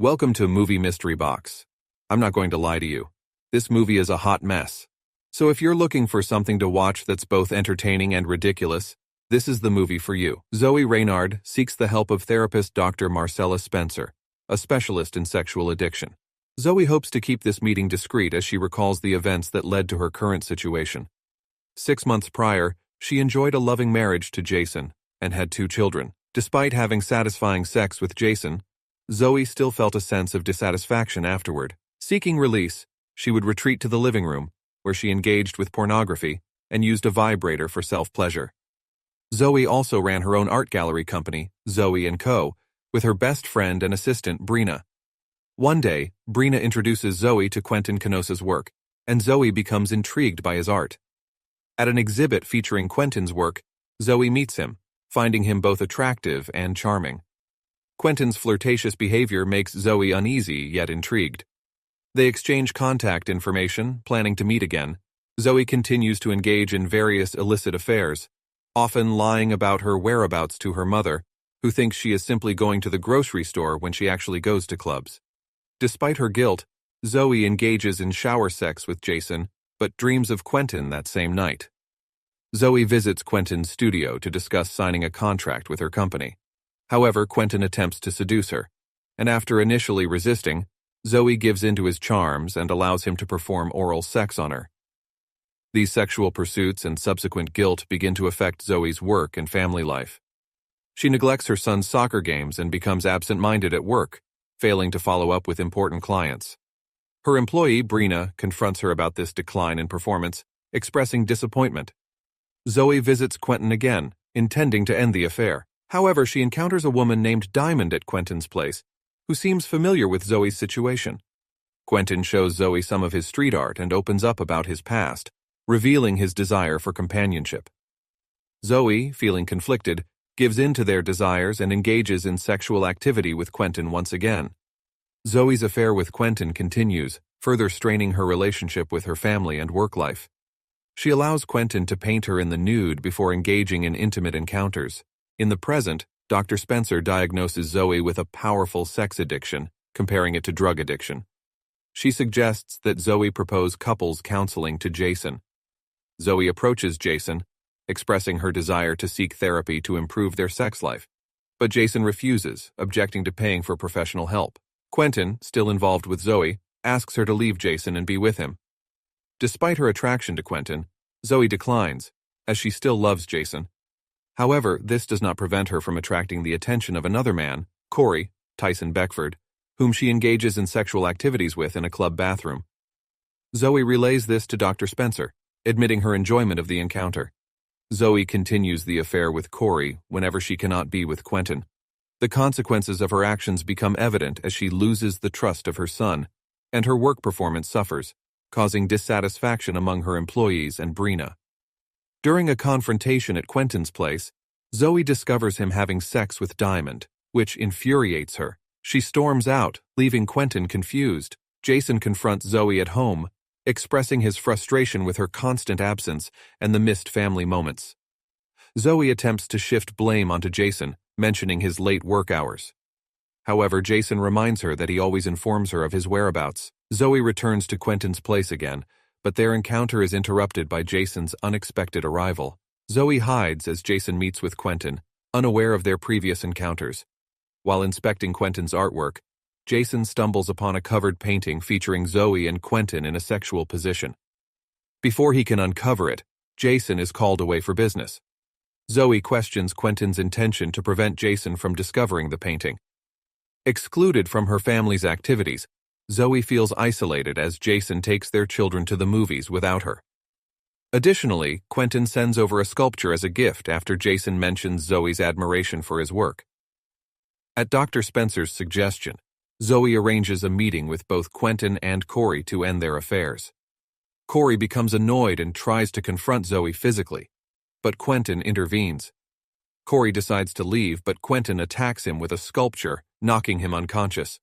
Welcome to Movie Mystery Box. I'm not going to lie to you. This movie is a hot mess. So if you're looking for something to watch that's both entertaining and ridiculous, this is the movie for you. Zoe Reynard seeks the help of therapist Dr. Marcella Spencer, a specialist in sexual addiction. Zoe hopes to keep this meeting discreet as she recalls the events that led to her current situation. 6 months prior, she enjoyed a loving marriage to Jason and had 2 children. Despite having satisfying sex with Jason, Zoe still felt a sense of dissatisfaction afterward. Seeking release, she would retreat to the living room, where she engaged with pornography and used a vibrator for self-pleasure. Zoe also ran her own art gallery company, Zoe & Co., with her best friend and assistant, Brina. One day, Brina introduces Zoe to Quentin Canosa's work, and Zoe becomes intrigued by his art. At an exhibit featuring Quentin's work, Zoe meets him, finding him both attractive and charming. Quentin's flirtatious behavior makes Zoe uneasy yet intrigued. They exchange contact information, planning to meet again. Zoe continues to engage in various illicit affairs, often lying about her whereabouts to her mother, who thinks she is simply going to the grocery store when she actually goes to clubs. Despite her guilt, Zoe engages in shower sex with Jason, but dreams of Quentin that same night. Zoe visits Quentin's studio to discuss signing a contract with her company. However, Quentin attempts to seduce her, and after initially resisting, Zoe gives in to his charms and allows him to perform oral sex on her. These sexual pursuits and subsequent guilt begin to affect Zoe's work and family life. She neglects her son's soccer games and becomes absent-minded at work, failing to follow up with important clients. Her employee, Brina, confronts her about this decline in performance, expressing disappointment. Zoe visits Quentin again, intending to end the affair. However, she encounters a woman named Diamond at Quentin's place, who seems familiar with Zoe's situation. Quentin shows Zoe some of his street art and opens up about his past, revealing his desire for companionship. Zoe, feeling conflicted, gives in to their desires and engages in sexual activity with Quentin once again. Zoe's affair with Quentin continues, further straining her relationship with her family and work life. She allows Quentin to paint her in the nude before engaging in intimate encounters. In the present, Dr. Spencer diagnoses Zoe with a powerful sex addiction, comparing it to drug addiction. She suggests that Zoe propose couples counseling to Jason. Zoe approaches Jason, expressing her desire to seek therapy to improve their sex life. But Jason refuses, objecting to paying for professional help. Quentin, still involved with Zoe, asks her to leave Jason and be with him. Despite her attraction to Quentin, Zoe declines, as she still loves Jason. However, this does not prevent her from attracting the attention of another man, Corey, Tyson Beckford, whom she engages in sexual activities with in a club bathroom. Zoe relays this to Dr. Spencer, admitting her enjoyment of the encounter. Zoe continues the affair with Corey whenever she cannot be with Quentin. The consequences of her actions become evident as she loses the trust of her son, and her work performance suffers, causing dissatisfaction among her employees and Brina. During a confrontation at Quentin's place, Zoe discovers him having sex with Diamond, which infuriates her. She storms out, leaving Quentin confused. Jason confronts Zoe at home, expressing his frustration with her constant absence and the missed family moments. Zoe attempts to shift blame onto Jason, mentioning his late work hours. However, Jason reminds her that he always informs her of his whereabouts. Zoe returns to Quentin's place again, but their encounter is interrupted by Jason's unexpected arrival. Zoe hides as Jason meets with Quentin, unaware of their previous encounters. While inspecting Quentin's artwork, Jason stumbles upon a covered painting featuring Zoe and Quentin in a sexual position. Before he can uncover it, Jason is called away for business. Zoe questions Quentin's intention to prevent Jason from discovering the painting. Excluded from her family's activities, Zoe feels isolated as Jason takes their children to the movies without her. Additionally, Quentin sends over a sculpture as a gift after Jason mentions Zoe's admiration for his work. At Dr. Spencer's suggestion, Zoe arranges a meeting with both Quentin and Corey to end their affairs. Corey becomes annoyed and tries to confront Zoe physically, but Quentin intervenes. Corey decides to leave, but Quentin attacks him with a sculpture, knocking him unconscious.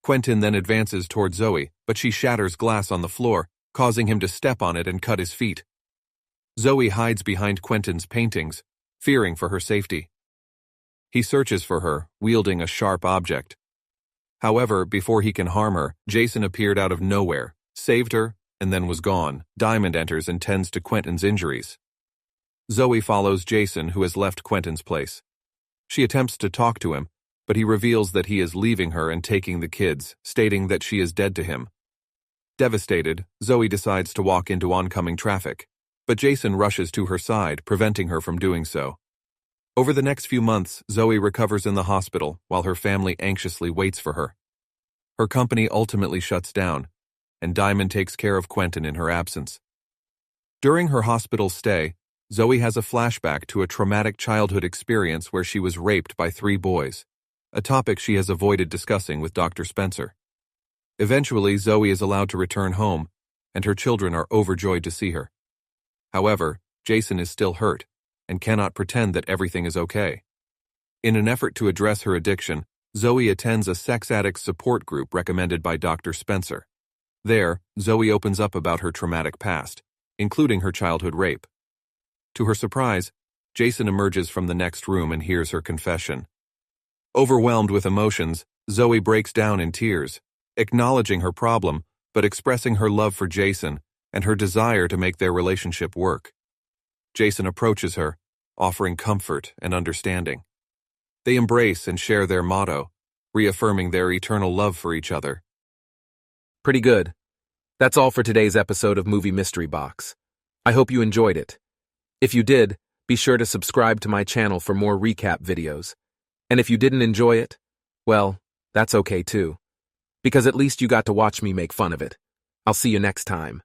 Quentin then advances toward Zoe, but she shatters glass on the floor, causing him to step on it and cut his feet. Zoe hides behind Quentin's paintings, fearing for her safety. He searches for her, wielding a sharp object. However, before he can harm her, Jason appeared out of nowhere, saved her, and then was gone. Diamond enters and tends to Quentin's injuries. Zoe follows Jason, who has left Quentin's place. She attempts to talk to him, but he reveals that he is leaving her and taking the kids, stating that she is dead to him. Devastated, Zoe decides to walk into oncoming traffic, but Jason rushes to her side, preventing her from doing so. Over the next few months, Zoe recovers in the hospital while her family anxiously waits for her. Her company ultimately shuts down, and Diamond takes care of Quentin in her absence. During her hospital stay, Zoe has a flashback to a traumatic childhood experience where she was raped by 3 boys, a topic she has avoided discussing with Dr. Spencer. Eventually, Zoe is allowed to return home, and her children are overjoyed to see her. However, Jason is still hurt and cannot pretend that everything is okay. In an effort to address her addiction, Zoe attends a sex addict support group recommended by Dr. Spencer. There, Zoe opens up about her traumatic past, including her childhood rape. To her surprise, Jason emerges from the next room and hears her confession. Overwhelmed with emotions, Zoe breaks down in tears, acknowledging her problem, but expressing her love for Jason and her desire to make their relationship work. Jason approaches her, offering comfort and understanding. They embrace and share their motto, reaffirming their eternal love for each other. Pretty good. That's all for today's episode of Movie Mystery Box. I hope you enjoyed it. If you did, be sure to subscribe to my channel for more recap videos. And if you didn't enjoy it, well, that's okay too. Because at least you got to watch me make fun of it. I'll see you next time.